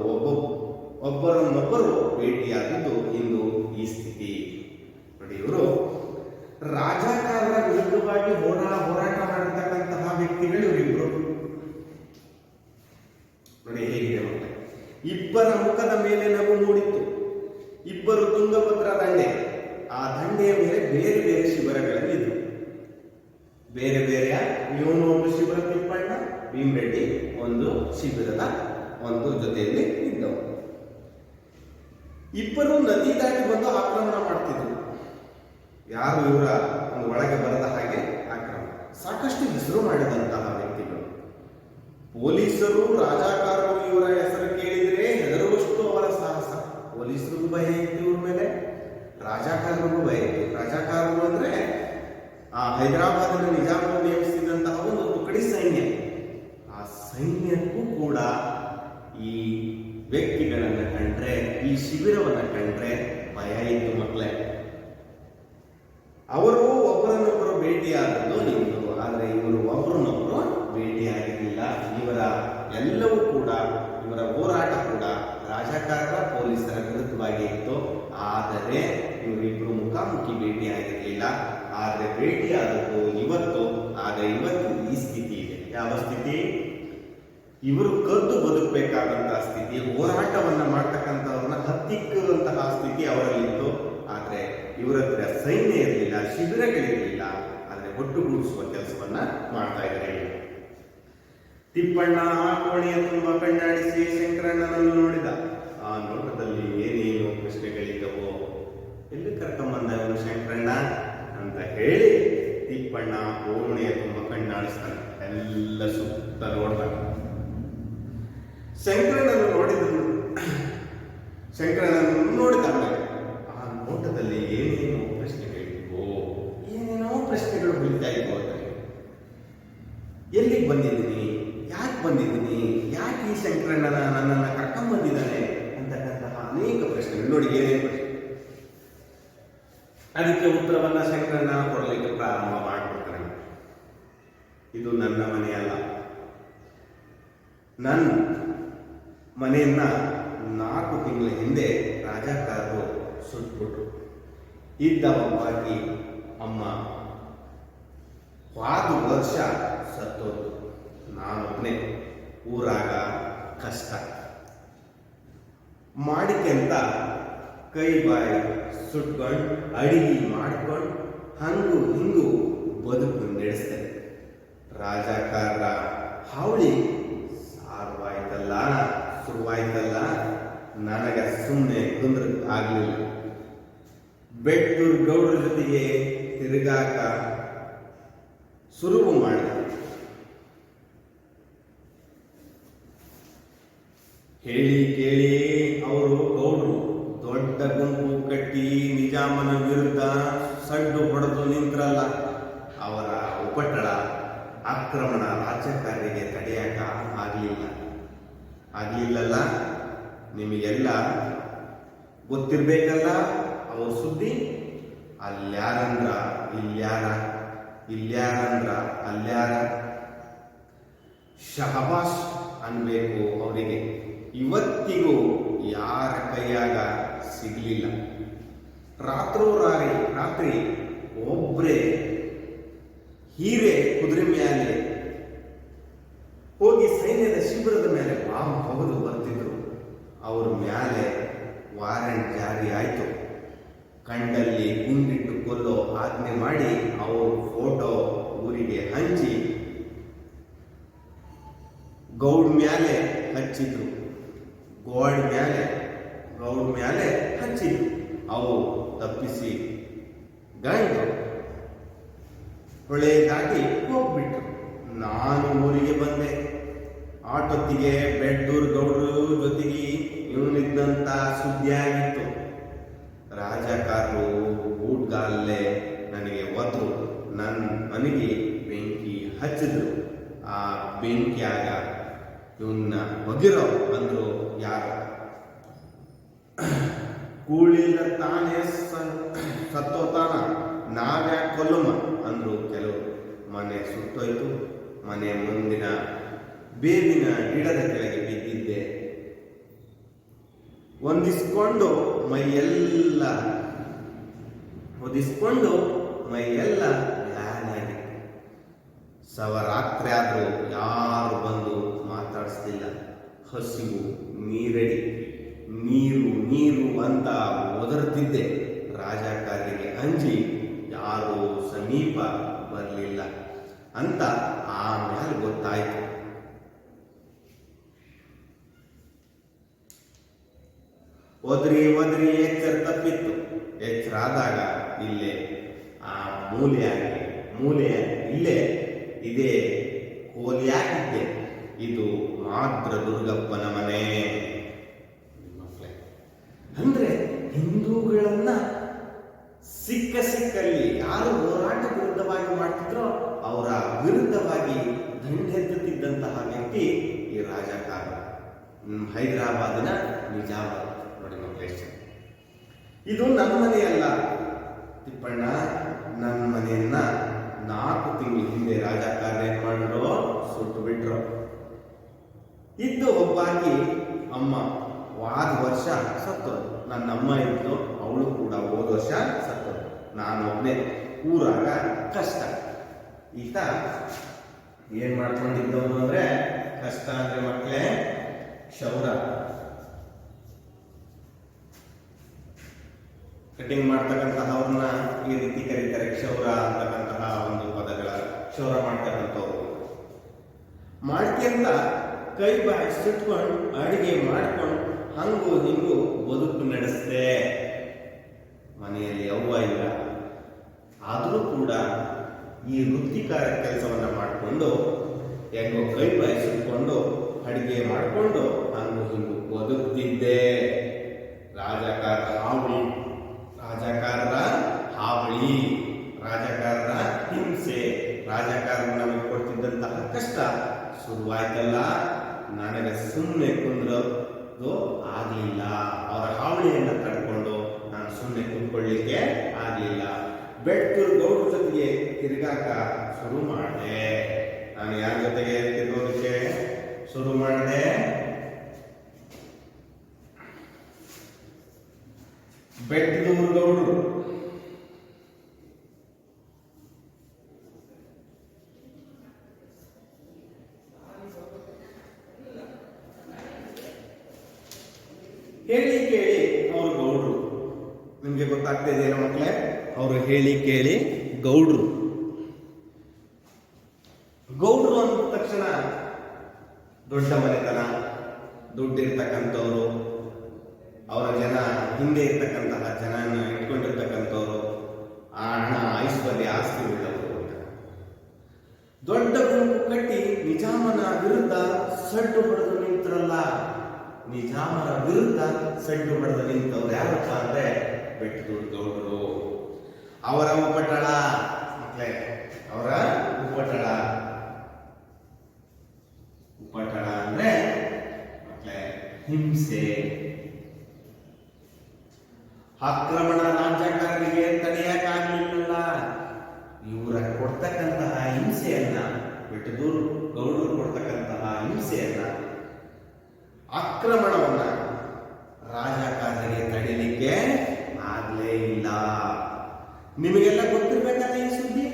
ಒಬ್ಬರನ್ನೊಬ್ಬರು ಭೇಟಿಯಾದದ್ದು ಇಂದು ಈ ಸ್ಥಿತಿ. ನೋಡಿ, ಇವರು ರಾಜಕಾರರ ವಿರುದ್ಧವಾಗಿ ಹೋರಾಟ ಮಾಡತಕ್ಕಂತಹ ವ್ಯಕ್ತಿಗಳು ಇವರಿಬ್ಬರು. ನೋಡಿ ಹೇಗಿದೆ ಮಕ್ಕಳೇ, ಇಬ್ಬರ ಮುಖದ ಮೇಲೆ ನಗು ಮೂಡಿತ್ತು. ಇಬ್ಬರು ತುಂಗಭದ್ರಾ ದಂಡೆ, ಆ ದಂಡೆಯ ಮೇಲೆ ಬೇರೆ ಬೇರೆ ಶಿಬಿರಗಳಲ್ಲಿದ್ದರು. ಬೇರೆ ಬೇರೆಯ ಇವನು ಒಂದು ಶಿಬಿರ ತಿಪ್ಪಣ್ಣ, ಭೀಮರೆಡ್ಡಿ ಒಂದು ಶಿಬಿರದ ಒಂದು ಜೊತೆಯಲ್ಲಿ ಇದ್ದವು. ಇಬ್ಬರು ನದಿ ದಾಟಿ ಬಂದು ಆಕ್ರಮಣ ಮಾಡ್ತಿದ್ರು. ಯಾರು ಇವರ ಒಂದು ಒಳಗೆ ಬರದ ಹಾಗೆ ಆಕ್ರಮಣ. ಸಾಕಷ್ಟು ಹೆಸರು ಮಾಡಿದಂತಹ ವ್ಯಕ್ತಿಗಳು. ಪೊಲೀಸರು, ರಾಜಕಾರರು ಇವರ ಹೆಸರು ಕೇಳಿದರೆ ಹೆದರುವಷ್ಟು ಅವರ ಸಾಹಸ. ಪೊಲೀಸರಿಗೂ ಭಯ ಇತ್ತು ಇವ್ರ ಮೇಲೆ, ರಾಜಕಾರರಿಗೂ ಭಯ ಇತ್ತು. ರಾಜಕಾರರು ಅಂದ್ರೆ ಹೈದರಾಬಾದಿನ ನಿಜಾಮರು ನೇಮಿಸಿದಂತಹ ಒಂದು ತುಕಡಿ ಸೈನ್ಯ. ಆ ಸೈನ್ಯಕ್ಕೂ ಕೂಡ ಈ ವ್ಯಕ್ತಿಗಳನ್ನ ಕಂಡ್ರೆ, ಈ ಶಿಬಿರವನ್ನ ಕಂಡ್ರೆ ಭಯ ಇತ್ತು ಮಕ್ಕಳೇ. ಅವರು ಒಬ್ಬರನ್ನೊಬ್ಬರು ಭೇಟಿಯಾದದ್ದು ನಿಂತು, ಆದರೆ ಇವರು ಒಬ್ಬರನ್ನೊಬ್ಬರು ಭೇಟಿಯಾಗಿರಲಿಲ್ಲ. ಇವರ ಎಲ್ಲವೂ ಕೂಡ, ಇವರ ಹೋರಾಟ ಕೂಡ ರಾಜಕಾರರ, ಪೊಲೀಸರ ವಿರುದ್ಧವಾಗಿ ಇತ್ತು. ಆದರೆ ಇವರಿಬ್ಬರು ಮುಖಾಮುಖಿ ಭೇಟಿಯಾಗಿರಲಿಲ್ಲ. ಆದರೆ ಭೇಟಿಯಾದದ್ದು ಇವತ್ತು. ಆದರೆ ಇವತ್ತು ಈ ಸ್ಥಿತಿ ಇದೆ. ಯಾವ ಸ್ಥಿತಿ? ಇವರು ಕದ್ದು ಬದುಕಬೇಕಾದಂತಹ ಸ್ಥಿತಿ, ಹೋರಾಟವನ್ನ ಮಾಡ್ತಕ್ಕಂಥವ್ರನ್ನ ಹತ್ತಿಕ್ಕುವಂತಹ ಸ್ಥಿತಿ ಅವರಲ್ಲಿತ್ತು. ಆದರೆ ಇವರ ಹತ್ರ ಸೈನ್ಯ ಇರಲಿಲ್ಲ, ಶಿಬಿರಗಳಿರಲಿಲ್ಲ. ಆದರೆ ಒಟ್ಟುಗೂಡಿಸುವ ಕೆಲಸವನ್ನ ಮಾಡ್ತಾ ಇದ್ದಾರೆ. ತಿಪ್ಪಣ್ಣ ಆ ಕೋಣೆಯ ತುಂಬ ಕಣ್ಣಾಡಿಸಿ ಶಂಕರಣ್ಣನನ್ನು ನೋಡಿದ. ಆ ನೋಟದಲ್ಲಿ ಏನೇನು ಪ್ರಶ್ನೆಗಳಿದ್ದವೋ. ಎಲ್ಲಿ ಕರ್ಕೊಂಬಂದ ಇವನು ಶಂಕರಣ್ಣ ಅಂತ ಹೇಳಿ ತಿಪ್ಪಣ್ಣ ಕೋಣೆಯ ತುಂಬ ಕಣ್ಣಾಡಿಸ್ತಾನೆ. ಎಲ್ಲ ಸುತ್ತ ನೋಡ್ತಾನೆ. ಶಂಕರಣ್ಣನು ನೋಡಿದ ಆ ನೋಟದಲ್ಲಿ ಏನೇನೋ ಪ್ರಶ್ನೆಗಳಿದ್ವೋ, ಏನೇನೋ ಪ್ರಶ್ನೆಗಳು ಹೊಳಿತಾ ಇದ್ವು. ಎಲ್ಲಿಗೆ ಬಂದಿದ್ದೀನಿ, ಯಾಕೆ ಬಂದಿದ್ದೀನಿ, ಯಾಕೆ ಈ ಶಂಕರಣ್ಣನ ನನ್ನನ್ನು ಕರ್ಕೊಂಡ್ಬಂದಿದ್ದಾನೆ ಅಂತಕ್ಕಂತಹ ಅನೇಕ ಪ್ರಶ್ನೆಗಳು. ನೋಡಿ ಏನೇನು ಪ್ರಶ್ನೆ. ಅದಕ್ಕೆ ಉತ್ತರವನ್ನ ಶಂಕರಣ್ಣ ಕೊಡಲಿಕ್ಕೆ ಪ್ರಾರಂಭ ಮಾಡಿಬಿಡ್ತಾನೆ. ಇದು ನನ್ನ ಮನೆಯಲ್ಲ. ನನ್ನ ಮನೆಯನ್ನ 4 ತಿಂಗಳ ಹಿಂದೆ ರಾಜಕಾರರು ಸುಟ್ಬಿಟ್ರು. ಇದ್ದ ಒಬ್ಬಾಕಿ ಅಮ್ಮ ಹೋದ ವರ್ಷ ಸತ್ತೋದು. ನಾನೊಬ್ಬನೇ. ಊರಾಗ ಕಷ್ಟ ಮಾಡಿಕೆ ಅಂತ ಕೈ ಬಾಯಿ ಸುಟ್ಕೊಂಡು ಅಡಿಗೆ ಮಾಡ್ಕೊಂಡು ಹಂಗು ಹಿಂಗು ಬದುಕು ನಡೆಸ್ತೇನೆ. ರಾಜಕಾರರ ಹಾವಳಿ ಶುರುವಾಯ್ತಲ್ಲ, ನನಗೆ ಸುಮ್ಮನೆ ಕುಂದ್ರ ಆಗ್ಲಿಲ್ಲ. ಬೆಟ್ಟೂರು ಗೌಡ್ರ ಜೊತೆಗೆ ತಿರುಗಾಕ ಸುರುವು ಮಾಡಿದ. ಹೇಳಿ ಕೇಳಿ ಅವರು ಗೌಡ್ರು ದೊಡ್ಡ ಗುಂಪು ಕಟ್ಟಿ ನಿಜಾಮನ ವಿರುದ್ಧ ಸಡ್ಡು ಹೊಡೆದು ನಿಂತ್ರಲ್ಲ. ಅವರ ಉಪಟಳ, ಆಕ್ರಮಣ ರಾಜಕಾರರಿಗೆ ತಡೆಯಾಕ ಆಗ್ಲಿಲ್ಲಲ್ಲ. ನಿಮಗೆಲ್ಲ ಗೊತ್ತಿರ್ಬೇಕಲ್ಲ ಅವ್ರ ಸುದ್ದಿ. ಅಲ್ಯಾರಂದ್ರ ಇಲ್ಯಾರಂದ್ರ ಅಲ್ಯಾರ. ಶಹಬಾಷ್ ಅನ್ಬೇಕು ಅವರಿಗೆ. ಇವತ್ತಿಗೂ ಯಾರ ಕೈಯಾಗ ಸಿಗಲಿಲ್ಲ. ರಾತ್ರಿ ಒಬ್ರೇ ಹೀರೆ ಕುದುರೆ ಮೇಲೆ ಹೋಗಿ ಸೈನ್ಯದ ಶಿಬಿರದ ಮೇಲೆ ಬಾಂಬ್ ಹೊಗೆದು ಬರ್ತಿದ್ರು. ಅವ್ರ ಮೇಲೆ ವಾರೆಂಟ್ ಜಾರಿ ಆಯಿತು. ಕಂಡಲ್ಲಿ ಗುಂಡಿಟ್ಟು ಕೊಲ್ಲೋ ಆಜ್ಞೆ ಮಾಡಿ ಅವ್ರ ಫೋಟೋ ಊರಿಗೆ ಹಂಚಿ ಗೌಡ್ ಮ್ಯಾಲೆ ಹಚ್ಚಿದ್ರು. ಗೌಡ್ ಮ್ಯಾಲೆ ಹಚ್ಚಿದ್ರು. ಅವು ತಪ್ಪಿಸಿ ಗಂಡು ಹೊಳೆ ದಾಟಿ ಹೋಗ್ಬಿಟ್ರು. ನಾನು ಊರಿಗೆ ಬಂದೆ. ಆಟೊತ್ತಿಗೆ ಬೆಡ್ಡೂರ್ ಗೌಡ್ರು ಜೊತೆಗೆ ಇವನಿದ್ದಂತ ಸುದ್ದಿ ಆಗಿತ್ತು. ರಾಜಕಾರರು ಊಟಗಾಲೇ ನನಗೆ ಒದ್ರು. ನನ್ನ ಮನೆಗೆ ಬೆಂಕಿ ಹಚ್ಚಿದ್ರು. ಆ ಬೆಂಕಿಯಾಗ ಇವನ್ನ ಬಗಿರೋ ಅಂದ್ರು ಯಾರು? ಕೂಳಿಲ್ಲ ತಾನೇ ಸತ್ತೋತಾನ ನಾವ್ಯಾಕೆ ಕೊಲ್ಲುಮ ಅಂದ್ರು ಕೆಲವರು. ಮನೆ ಸುಟ್ಟೋಯ್ತು, ಮನೆ ಮುಂದಿನ ಬೇವಿನ ಗಿಡದ ಕೆಳಗೆ ಬಿದ್ದಿದ್ದೆ. ಹೊದಿಸ್ಕೊಂಡು ಮೈಯೆಲ್ಲ ಬ್ಯಾನಾಗಿತ್ತು. ಸವರಾತ್ರಿ ಆದ್ರೂ ಯಾರು ಬಂದು ಮಾತಾಡಿಸ್ತಿಲ್ಲ. ಹಸಿವು, ನೀರು ಅಂತ ಒದರುತ್ತಿದ್ದೆ. ರಾಜಕಾರರಿಗೆ ಅಂಜಿ ಯಾರೂ ಸಮೀಪ ಬರಲಿಲ್ಲ ಅಂತ ಆಮೇಲೆ ಗೊತ್ತಾಯ್ತು. ಒದ್ರಿ ಎಚ್ಚರ ತಪ್ಪಿತ್ತು. ಎಚ್ಚರಾದಾಗ ಇಲ್ಲೇ ಆ ಮೂಲೆ ಇಲ್ಲೇ ಇದೇ ಕೋಲಿಯಾಗಿದ್ದೆ. ಇದು ಮಾತ್ರ ದುರ್ಗಪ್ಪನ ಮನೆ. ಅಂದ್ರೆ ಹಿಂದೂಗಳನ್ನ ಸಿಕ್ಕಲ್ಲಿ ಯಾರು ಹೋರಾಟ ವಿರುದ್ಧವಾಗಿ ಮಾಡ್ತಿದ್ರೋ ಅವರ ವಿರುದ್ಧವಾಗಿ ದಂಡೆತ್ತುತ್ತಿದ್ದಂತಹ ವ್ಯಕ್ತಿ ಈ ರಾಜಕಾರಣ. ಹೈದರಾಬಾದಿನ ನಿಜಾಮರು. ನೋಡಿ ಮಕ್ಕಳೇ, ಇದು ನನ್ನ ಮನೆಯಲ್ಲ ತಿಪ್ಪಣ್ಣ. ನನ್ನ ಮನೆಯನ್ನ 4 ತಿಂಗಳ ಹಿಂದೆ ರಾಜಕಾರಣ ಏನ್ ಮಾಡಿದ್ರು? ಸುಟ್ಟು ಬಿಟ್ರು. ಇದ್ದು ಒಬ್ಬಾಕಿ ಅಮ್ಮ ಹೋದ ವರ್ಷ ಸತ್ತೋದು. ನನ್ನ ಅಮ್ಮ ಇದ್ದು ಅವಳು ಕೂಡ ಹೋದ ವರ್ಷ ಸತ್ತೋದು. ನಾನೊಬ್ಬನೇ ಊರಾಗ ಕಷ್ಟ. ಈತ ಏನ್ ಮಾಡ್ಕೊಂಡಿದ್ದವನು ಅಂದ್ರೆ, ಕಷ್ಟ ಅಂದ್ರೆ ಮಕ್ಕಳೇ ಕ್ಷೌರ. ಕಟಿಂಗ್ ಮಾಡ್ತಕ್ಕಂತಹವ್ರನ್ನ ಈ ರೀತಿ ಕರೀತಾರೆ, ಕ್ಷೌರ ಅಂತಕ್ಕಂತಹ ಒಂದು ಪದಗಳ. ಕ್ಷೌರ ಮಾಡ್ತಕ್ಕಂಥವ್ರು ಮಾಡ್ಕೊಂತ ಕೈ ಬಾಯಿ ಸುಟ್ಕೊಂಡು ಅಡಿಗೆ ಮಾಡ್ಕೊಂಡು ಹಂಗು ಹಿಂಗು ಬದುಕು ನಡೆಸ್ದೆ. ಮನೆಯಲ್ಲಿ ಅವ್ವ ಇಲ್ಲ, ಆದರೂ ಕೂಡ ಈ ವೃತ್ತಿಕಾರ ಕೆಲಸವನ್ನ ಮಾಡಿಕೊಂಡು ಹೆಂಗೋ ಕೈ ಬಾಯಿ ಸುಟ್ಕೊಂಡು ಅಡಿಗೆ ಮಾಡಿಕೊಂಡು ಹಂಗು ಹಿಂಗು ಬದುಕ್ತಿದ್ದೆ. ರಾಜಕಾರರ ಹಾವಳಿ, ರಾಜಕಾರರ ಹಿಂಸೆ, ರಾಜಕಾರರು ನಮಗೆ ಕೊಡ್ತಿದ್ದಂತಹ ಕಷ್ಟ ಶುರುವಾಯ್ತಲ್ಲ. ನನಗೆ ಸುಮ್ಮನೆ ಕುಂದ್ರೋದು ಆಗ್ಲಿಲ್ಲ. ಅವರ ಹಾವಳಿಯನ್ನು ತಡ್ಕೊಂಡು ನಾನು ಸುಮ್ಮನೆ ಕುಂತ್ಕೊಳ್ಳಿಕ್ಕೆ ಆಗ್ಲಿಲ್ಲ. ಬೆಟ್ಟೂರು ಗೌಡ್ರ ಜೊತೆಗೆ ತಿರುಗಾಕ ಶುರು ಮಾಡಿದೆ. ನಾನು ಯಾರ ಜೊತೆಗೆ ತಿರುಗೋದಕ್ಕೆ ಶುರು ಮಾಡಿದೆ? ಬೆಟ್ಟೂರು ಗೌಡ್ರು. ಹೇಳಿ ಕೇಳಿ ಅವರು ಗೌಡ್ರು. ನಿಮ್ಗೆ ಗೊತ್ತಾಗ್ತಾ ಇದೆಯಲ್ಲ ಮಕ್ಕಳೇ? ಅವರು ಹೇಳಿ ಕೇಳಿ ಗೌಡ್ರು. ಗೌಡ್ರು ಅಂದ ತಕ್ಷಣ ದೊಡ್ಡ ಮನೆತನ, ದುಡ್ಡಿರ್ತಕ್ಕಂಥವ್ರು, ಅವರ ಜನ ಹಿಂದೆ ಇರ್ತಕ್ಕಂತಹ ಜನನ ಇಟ್ಕೊಂಡಿರ್ತಕ್ಕಂಥವ್ರು, ಆ ಹಣ ಐಶ್ವರ್ಯ ಆಸ್ತಿ ಉಳ್ಳವರು. ದೊಡ್ಡ ಗುಂಪು ಕಟ್ಟಿ ನಿಜಾಮನ ವಿರುದ್ಧ ಸಡ್ಡು ಹೊಡೆದು ನಿಂತರಲ್ಲ. ನಿಜಾಮರ ವಿರುದ್ಧ ಸಡ್ಡು ಹೊಡೆದು ನಿಂತವ್ರು ಯಾರಪ್ಪ ಅಂದ್ರೆ ಬೆಟ್ಟದೂರು ಗೌಡರು. ಅವರ ಉಪಟಳ ಮಕ್ಕಳೇ, ಅವರ ಉಪಟಳ ಅಂದ್ರೆ ಮಕ್ಕಳೇ ಹಿಂಸೆ, ಆಕ್ರಮಣ. ರಾಜ್ಯಕಾರರಿಗೆ ತಡೆಯಕ್ಕಾಗಲಿಲ್ಲ. ಇವರ ಕೊಡ್ತಕ್ಕಂತಹ ಹಿಂಸೆಯನ್ನ, ಬೆಟ್ಟದೂರು ಗೌಡರು ಕೊಡ್ತಕ್ಕಂತಹ ಹಿಂಸೆಯನ್ನ, ಆಕ್ರಮಣವನ್ನ ರಾಜಕಾರರಿಗೆ ತಡಿಲಿಕ್ಕೆ ಆಗ್ಲೇ ಇಲ್ಲ. ನಿಮಗೆಲ್ಲ ಗೊತ್ತಿರ್ಬೇಕಲ್ಲ ಈ ಸುದ್ದಿ,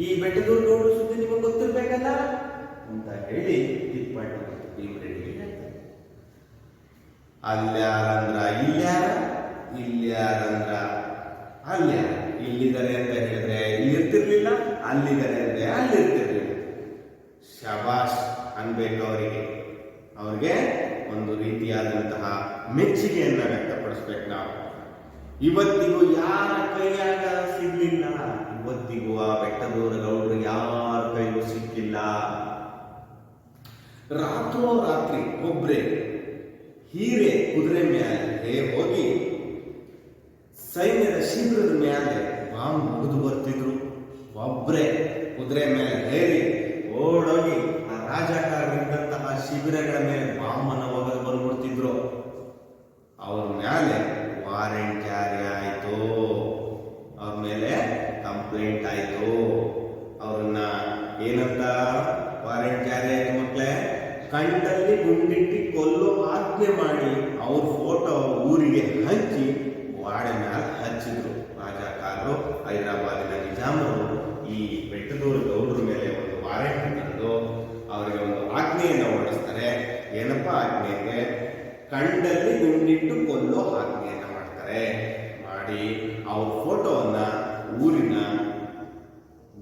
ಈ ಬೆಟ್ಟದೂರು ಗೌಡರು ಸುದ್ದಿ ನಿಮಗೆ ಗೊತ್ತಿರ್ಬೇಕಲ್ಲ ಅಂತ ಹೇಳಿ ತಿಪ್ಪಣ್ಣ ಭೀಮರೆಡ್ಡಿಗೆ ಹೇಳ್ತಾರೆ. ಅಲ್ಯಾರಂದ್ರ ಇಲ್ಯಾರ, ಇಲ್ಯಾರಂದ್ರ ಅಲ್ಯಾರ. ಇಲ್ಲಿದ್ದಾರೆ ಅಂತ ಹೇಳಿದ್ರೆ ಇಲ್ಲಿರ್ತಿರ್ಲಿಲ್ಲ, ಅಲ್ಲಿದ್ದಾರೆ ಅಂದ್ರೆ ಅಲ್ಲಿರ್ತಿರ್ಲಿಲ್ಲ. ಶಬಾಷ್ ಅನ್ಬೇಕು ಅವ್ರಿಗೆ ಒಂದು ರೀತಿಯಾದಂತಹ ಮೆಚ್ಚುಗೆಯನ್ನ ವ್ಯಕ್ತಪಡಿಸ್ಬೇಕು ನಾವು. ಇವತ್ತಿಗೂ ಯಾರ ಕೈಯಾಗ ಸಿಗ್ಲಿಲ್ಲ. ಇವತ್ತಿಗೂ ಆ ಬೆಟ್ಟದೂರು ಗೌಡರು ಯಾರ ಕೈಗೂ ಸಿಕ್ಕಿಲ್ಲ. ರಾತ್ರಿ ಒಬ್ರೆ ಹೀರೆ ಕುದುರೆ ಮೇಲೆ ಹೋಗಿ ಸೈನ್ಯದ ಶಿಬಿರದ ಮೇಲೆ ಬಾಂಬ್ ಮುಗಿದು ಬರ್ತಿದ್ರು. ಒಬ್ರೆ ಕುದುರೆ ಮೇಲೆ ಹೇರಿ ಕಂಪ್ಲೇಂಟ್ ಆಯಿತು. ಅವ್ರನ್ನ ಏನಂತ ವಾರೆಂಟ್ ಜಾರಿ ಆಯ್ತು ಮಕ್ಕಳೇ? ಕಂಠಲ್ಲಿ ಗುಂಡಿಟ್ಟಿ ಕೊಲ್ಲೋ ಆಜ್ಞೆ ಮಾಡಿ ಅವ್ರ ಫೋಟೋ ಊರಿಗೆ ಹಂಚಿ ವಾಡೆ ಮೇಲೆ ಹಚ್ಚಿದ್ರು ರಾಜಕಾರರು. ಹೈದರಾಬಾದಿನ ನಿಜಾಮರು ಈ ಬೆಟ್ಟದೂರು ಗೌಡ್ರ ಮೇಲೆ ಒಂದು ವಾರೆಂಟ್ ತಂದು ಅವರಿಗೆ ಒಂದು ಆಜ್ಞೆಯನ್ನು ಹೊರಡಿಸ್ತಾರೆ. ಏನಪ್ಪ ಆಜ್ಞೆ ಇದೆ? ಕಂಡಲ್ಲಿ ಗುಂಡಿಟ್ಟು ಕೊಲ್ಲೋ ಆಜ್ಞೆಯನ್ನು ಮಾಡ್ತಾರೆ. ಮಾಡಿ ಅವ್ರ ಫೋಟೋವನ್ನ ಊರಿನ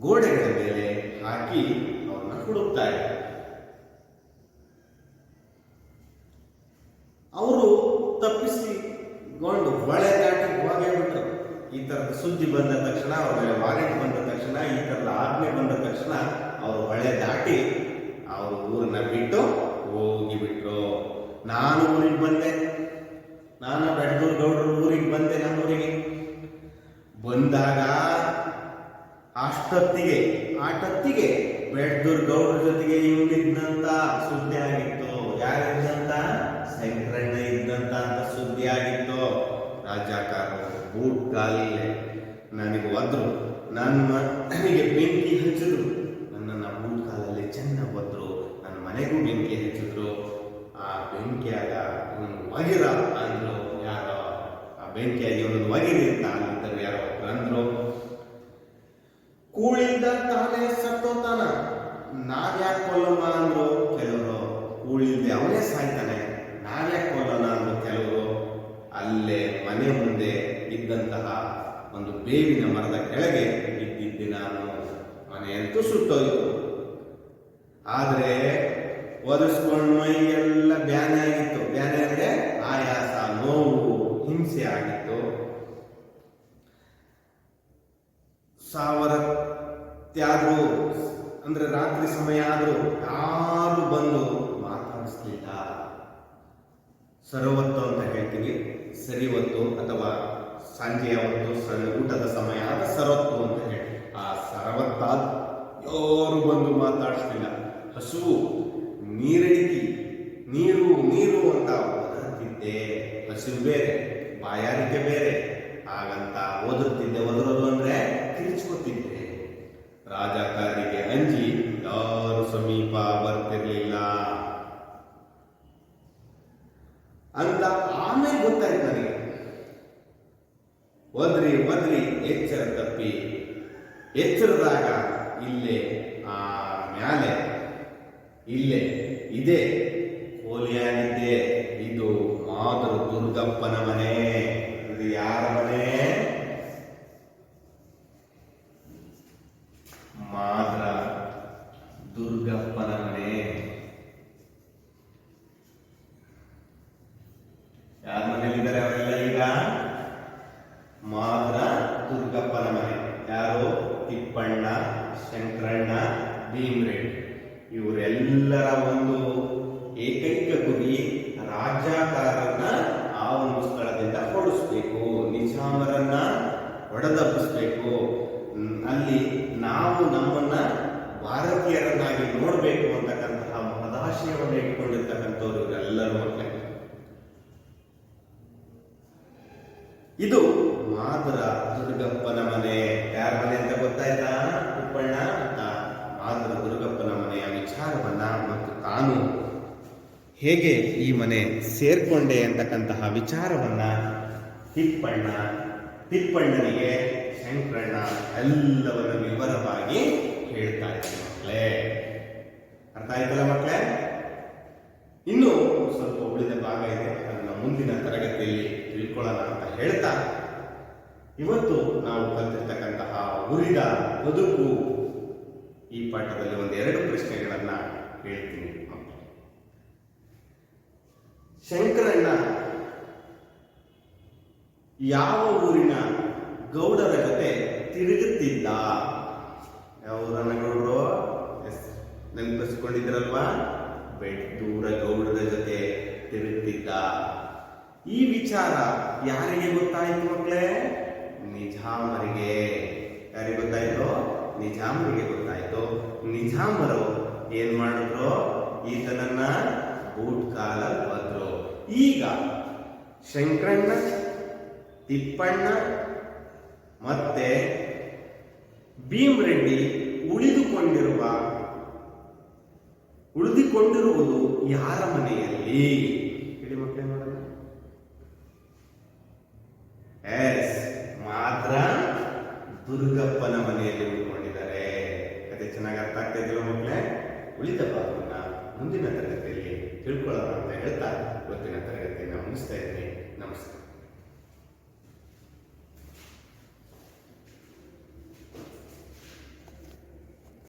ಗೋಡೆಗಳ ಮೇಲೆ ಹಾಕಿ ಅವ್ರನ್ನ ಹುಡುಕ್ತಾರೆ. ಅವರು ತಪ್ಪಿಸಿಕೊಂಡು ಹೊಳೆ ದಾಟಿ ಹೋಗೇ ಬಿಟ್ಟರು. ಈ ತರದ ಸುದ್ದಿ ಬಂದ ತಕ್ಷಣ, ಅವ್ರ ಮೇಲೆ ವಾರೆಂಟ್ ಬಂದ ತಕ್ಷಣ, ಈ ತರದ ಆಜ್ಞೆ ಬಂದ ತಕ್ಷಣ ಅವರು ಹೊಳೆ ದಾಟಿ ಅವರು ಊರನ್ನ ಬಿಟ್ಟು ಹೋಗಿಬಿಟ್ರು. ನಾನು ಊರಿಗೆ ಬಂದೆ, ನಾನು ಬೆಟ್ಟದೂರು ಗೌಡ್ರ ಊರಿಗೆ ಬಂದೆ. ನಮ್ಮೂರಿಗೆ ಬಂದಾಗ ಆಟೊತ್ತಿಗೆ ಬೆಟ್ಟದೂರು ಗೌಡ್ರ ಜೊತೆಗೆ ಇವನಿದ್ದಂತ ಸುದ್ದಿ ಆಗಿತ್ತು. ಯಾರಿದ್ದಂತ? ಶಂಕರಣ್ಣ ಇದ್ದಂತ ಅಂತ ಸುದ್ದಿ ಆಗಿತ್ತು. ರಾಜಕಾರರು ಬೂಟ್ ಕಾಲಲ್ಲೇ ನನಗೆ ಒದ್ರು, ನನಗೆ ಬೆಂಕಿ ಹಚ್ಚಿದ್ರು, ನನ್ನನ್ನು ಬೂಟ್ ಕಾಲಲ್ಲಿ ಚೆನ್ನಾಗಿ ಒದ್ರು, ನನ್ನ ಮನೆಗೂ ಬೆಂಕಿ ಹಚ್ಚಿದ್ರು. ಆ ಬೆಂಕಿಯಾಗ ಇವನು ಒಗಿರ ಅಂದ್ರು. ಯಾರೋ ಆ ಬೆಂಕಿಯಾಗಿ ಇವನು ಒಗಿರಿ ಅಂತ ಅಂದಿದ್ದರು ಯಾರೋ ಅಂದ್ರು. ಕೂಳಿಂದ ತಾನೇ ಸತ್ತೋತಾನ, ನಾವ್ಯಾಕೆ ಕೊಲ್ಲಮ್ಮ ಅಂದ್ರು ಕೆಲವರು. ಕೂಳಿಲ್ದೆ ಅವನೇ ಸಾಯ್ತಾನೆ, ನಾವ್ಯಾಕೆ ಕೊಲ್ಲೋಣ ಅಂದ್ರು ಕೆಲವರು. ಅಲ್ಲೇ ಮನೆ ಮುಂದೆ ಇದ್ದಂತಹ ಒಂದು ಬೇವಿನ ಮರದ ಕೆಳಗೆ ಇದ್ದಿದ್ದೆ ನಾನು. ಮನೆಯಂತೂ ಸುಟ್ಟೋಯ್ತು. ಆದರೆ ಒರೆಸ್ಕೊಂಡು ಮೈ ಎಲ್ಲ ಬ್ಯಾನೆ ಆಗಿತ್ತು. ಬ್ಯಾನೆ ಅಂದ್ರೆ ಆಯಾಸ, ನೋವು, ಹಿಂಸೆ ಆಗಿತ್ತು. ಸಾವರತ್ಯಾದ್ರು ಅಂದ್ರೆ ರಾತ್ರಿ ಸಮಯ ಆದ್ರೂ ಯಾರು ಬಂದು ಮಾತಾಡಿಸ್ಲಿಲ್ಲ. ಸರವತ್ತು ಅಂತ ಹೇಳ್ತೀವಿ, ಸರಿ ಹೊತ್ತು ಅಥವಾ ಸಂಜೆಯ ಹೊತ್ತು ಊಟದ ಸಮಯ ಆದ ಸರವತ್ತು ಅಂತ ಹೇಳಿ. ಆ ಸರವತ್ತಾದ ಯಾರು ಬಂದು ಮಾತಾಡಿಸ್ಲಿಲ್ಲ. ಹಸುವು ನೀರಡಿಕೆ, ನೀರು ನೀರು ಅಂತ ಒದರುತ್ತಿದ್ದೆ. ಹಸಿವು ಬೇರೆ, ಬಾಯಾರಿಕೆ ಬೇರೆ. ಹಾಗಂತ ಒದರುತ್ತಿದ್ದೆ. ಒದರೋದು ಅಂದ್ರೆ ಕಿರಿಚ್ಕೊತಿದ್ದೆ. ರಾಜಕಾರರಿಗೆ ಅಂಜಿ ಯಾರು ಸಮೀಪ ಬರ್ತಿರ್ಲಿಲ್ಲ ಅಂತ ಆಮೇಲೆ ಗೊತ್ತಾಯ್ತು ನನಗೆ. ಒದ್ರಿ ಎಚ್ಚರ ತಪ್ಪಿ ಎಚ್ಚರದಾಗ ಇಲ್ಲೇ ಆ ಮ್ಯಾಲೆ ಇಲ್ಲೇ ಇದೆ ಕೋಲಿಯಾಗಿದ್ದೆ. ಇದು ಮಾದರ ದುರ್ಗಪ್ಪನ ಮನೆ. ಇದು ಯಾರ ಮನೆ? ಮಾದರ ದುರ್ಗಪ್ಪನ ಮನೆ. ಯಾರ ಮನೆಯಲ್ಲಿದ್ದಾರೆ ಅವರೆಲ್ಲ ಈಗ? ಮಾದರ ದುರ್ಗಪ್ಪನ ಮನೆ. ಯಾರು? ತಿಪ್ಪಣ್ಣ, ಶಂಕರಣ್ಣ, ಭೀಮರೆಡ್ಡಿ. ಇವರೆಲ್ಲರ ಒಂದು ಏಕೈಕ ಗುರಿ ರಾಜಕಾರರನ್ನ ಆ ಒಂದು ಸ್ಥಳದಿಂದ ಹೊಡಿಸ್ಬೇಕು, ನಿಜಾಮರನ್ನ ಹೊಡೆದಬ್ಬಿಸ್ಬೇಕು. ಅಲ್ಲಿ ನಾವು ನಮ್ಮನ್ನ ಭಾರತೀಯರನ್ನಾಗಿ ನೋಡಬೇಕು ಅಂತಕ್ಕಂತಹ ಮಹದಾಶಯವನ್ನು ಇಟ್ಕೊಂಡಿರ್ತಕ್ಕಂಥವ್ರು ಇವರೆಲ್ಲರೂ ಮಕ್ಕಳೇ. ಇದು ಮಾದರ ದುರ್ಗಪ್ಪನ ಮನೆ. ಯಾರ ಮನೆ ಅಂತ ಗೊತ್ತಾಯ್ತಾ? ತಿಪ್ಪಣ್ಣ ಅಂತ ಮಾದರ ದುರ್ಗಪ್ಪನ ಮನೆಯ ವಿಚಾರವನ್ನ ಮತ್ತು ತಾನು ಹೇಗೆ ಈ ಮನೆ ಸೇರ್ಕೊಂಡೆ ಅಂತಕ್ಕಂತಹ ವಿಚಾರವನ್ನ ತಿಪ್ಪಣ್ಣನಿಗೆ ಶಂಕರಣ್ಣ ಎಲ್ಲವನ್ನು ವಿವರವಾಗಿ ಹೇಳ್ತಾ ಇದ್ದಾರೆ ಮಕ್ಕಳೇ. ಅರ್ಥ ಆಯ್ತಲ್ಲ ಮಕ್ಕಳೇ? ಇನ್ನು ಸ್ವಲ್ಪ ಉಳಿದ ಭಾಗ ಇದೆ, ಅದನ್ನು ಮುಂದಿನ ತರಗತಿಯಲ್ಲಿ ತಿಳ್ಕೊಳ್ಳೋಣ ಅಂತ ಹೇಳ್ತಾ ಇವತ್ತು ನಾವು ಕಲಿತಿರ್ತಕ್ಕಂತಹ ಉರಿದ ಬದುಕು ಈ ಪಾಠದಲ್ಲಿ ಒಂದೆರಡು ಪ್ರಶ್ನೆಗಳನ್ನ ಹೇಳ್ತೀನಿ. ಶಂಕರಣ್ಣ ಯಾವ ಊರಿನ ಗೌಡರ ಜೊತೆ ತಿರುಗುತ್ತಿದ್ದ? ಯಾವ ಊರನ್ನ ಗೌಡರು? ನೆನಪಿಸಿಕೊಂಡಿದ್ರಲ್ವಾ? ಬೆಟ್ಟದೂರ ಗೌಡರ ಜೊತೆ ತಿರುಗುತ್ತಿದ್ದ. ಈ ವಿಚಾರ ಯಾರಿಗೆ ಗೊತ್ತಾಯಿತು ಮಕ್ಕಳೇ? ನಿಜಾಮರಿಗೆ. ಯಾರಿಗೆ ಗೊತ್ತಾಯ್ತು? ನಿಜಾಮರಿಗೆ ಗೊತ್ತಾಯ್ತು. ನಿಜಾಮರು ಏನ್ ಮಾಡಿದ್ರು? ಈತನನ್ನ ಬೂಟ್ ಕಾಲಲ್ಲಿ ಬಂದ್ರು. ಈಗ ಶಂಕರಣ್ಣ, ತಿಪ್ಪಣ್ಣ ಮತ್ತೆ ಭೀಮ್ ರೆಡ್ಡಿ ಉಳಿದುಕೊಂಡಿರುವುದು ಯಾರ ಮನೆಯಲ್ಲಿ? ಹೇಳಿ ಮಕ್ಕಳೇ ನೋಡೋಣ. ಎಸ್, ಮಾತ್ರ ದುರ್ಗಪ್ಪನ ಮನೆಯಲ್ಲಿ ಉಳ್ಕೊಂಡಿದ್ದಾರೆ. ಕತೆ ಚೆನ್ನಾಗಿ ಅರ್ಥ ಆಗ್ತಾ ಇದೆಯಲ್ಲ ಮಕ್ಕಳೇ? ಉಳಿದ ಭಾಗವನ್ನ ಮುಂದಿನ ತರಗತಿಯಲ್ಲಿ ತಿಳ್ಕೊಳ್ಳೋಣ ಅಂತ ಹೇಳ್ತಾ ಇವತ್ತಿನ ತರಗತಿಯನ್ನು ಮುಗಿಸ್ತಾ ಇದ್ದೀನಿ. ನಮಸ್ಕಾರ.